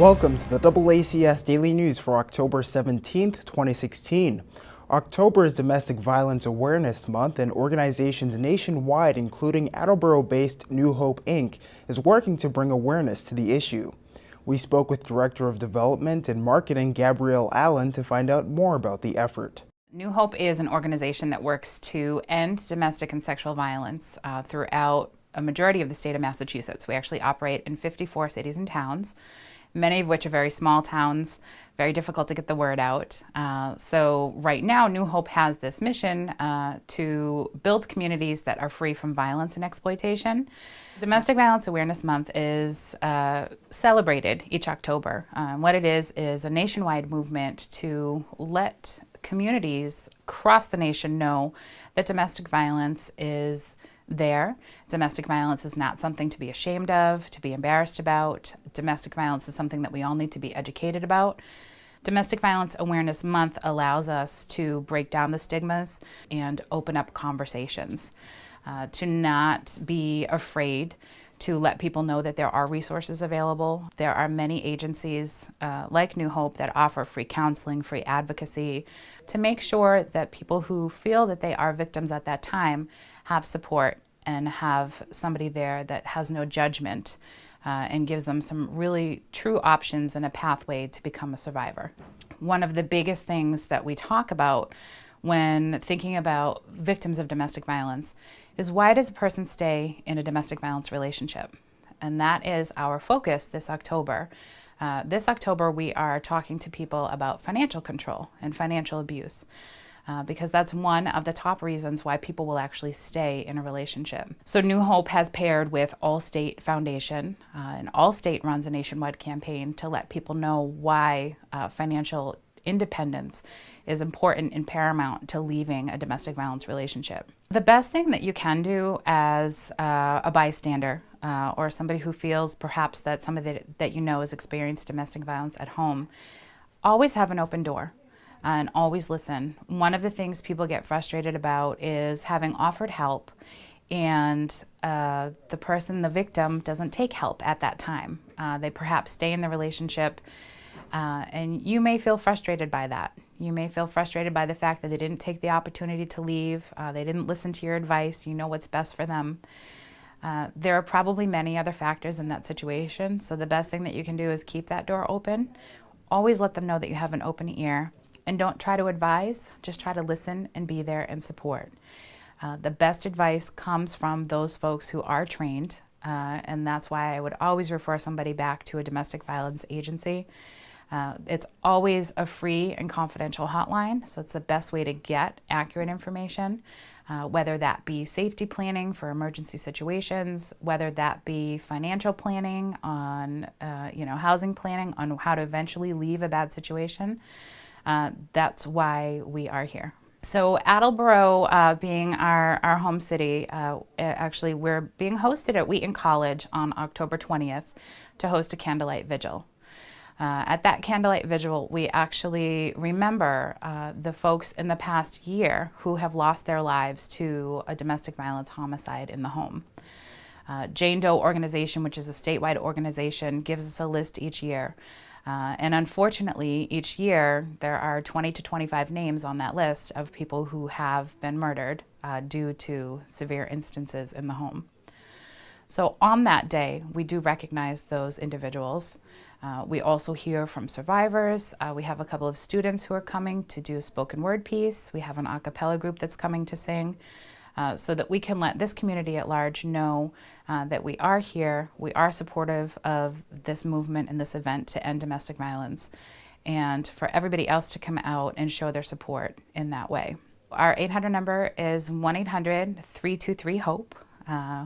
Welcome to the DoubleACS Daily News for October 17th, 2016. October is Domestic Violence Awareness Month, and organizations nationwide, including Attleboro-based New Hope, Inc., is working to bring awareness to the issue. We spoke with Director of Development and Marketing Gabrielle to find out more about the effort. New Hope is an organization that works to end domestic and sexual violence throughout a majority of the state of Massachusetts. We actually operate in 54 cities and towns, many of which are very small towns, very difficult to get the word out. So right now, New Hope has this mission to build communities that are free from violence and exploitation. Domestic Violence Awareness Month is celebrated each October. What it is a nationwide movement to let communities across the nation know that domestic violence is there. Domestic violence is not something to be ashamed of, to be embarrassed about. Domestic violence is something that we all need to be educated about. Domestic Violence Awareness Month allows us to break down the stigmas and open up conversations, to not be afraid to let people know that there are resources available. There are many agencies like New Hope that offer free counseling, free advocacy, to make sure that people who feel that they are victims at that time have support and have somebody there that has no judgment and gives them some really true options and a pathway to become a survivor. One of the biggest things that we talk about when thinking about victims of domestic violence is, why does a person stay in a domestic violence relationship? And that is our focus this October. This October we are talking to people about financial control and financial abuse, because that's one of the top reasons why people will actually stay in a relationship. So New Hope has paired with Allstate Foundation, and Allstate runs a nationwide campaign to let people know why financial independence is important and paramount to leaving a domestic violence relationship. The best thing that you can do as a bystander or somebody who feels perhaps that somebody that you know has experienced domestic violence at home, always have an open door and always listen. One of the things people get frustrated about is having offered help and the person, the victim, doesn't take help at that time. They perhaps stay in the relationship, and you may feel frustrated by that. You may feel frustrated by the fact that they didn't take the opportunity to leave, they didn't listen to your advice, you know what's best for them. There are probably many other factors in that situation, so the best thing that you can do is keep that door open. Always let them know that you have an open ear, and don't try to advise, just try to listen and be there and support. The best advice comes from those folks who are trained, and that's why I would always refer somebody back to a domestic violence agency. It's always a free and confidential hotline, so it's the best way to get accurate information, whether that be safety planning for emergency situations, whether that be financial planning on, housing planning on how to eventually leave a bad situation. That's why we are here. So Attleboro, being our home city, actually we're being hosted at Wheaton College on October 20th to host a candlelight vigil. At that candlelight vigil, we actually remember the folks in the past year who have lost their lives to a domestic violence homicide in the home. Jane Doe organization, which is a statewide organization, gives us a list each year. And unfortunately, each year, there are 20 to 25 names on that list of people who have been murdered due to severe instances in the home. So on that day, we do recognize those individuals. We also hear from survivors. We have a couple of students who are coming to do a spoken word piece. We have an a cappella group that's coming to sing, so that we can let this community at large know that we are here, we are supportive of this movement and this event to end domestic violence, and for everybody else to come out and show their support in that way. Our 800 number is 1-800-323-HOPE.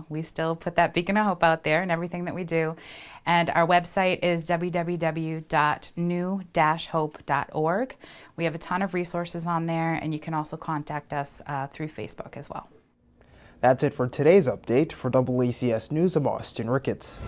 We still put that beacon of hope out there in everything that we do. And our website is www.new-hope.org. We have a ton of resources on there, and you can also contact us through Facebook as well. That's it for today's update. For DoubleACS News, I'm Austin Ricketts.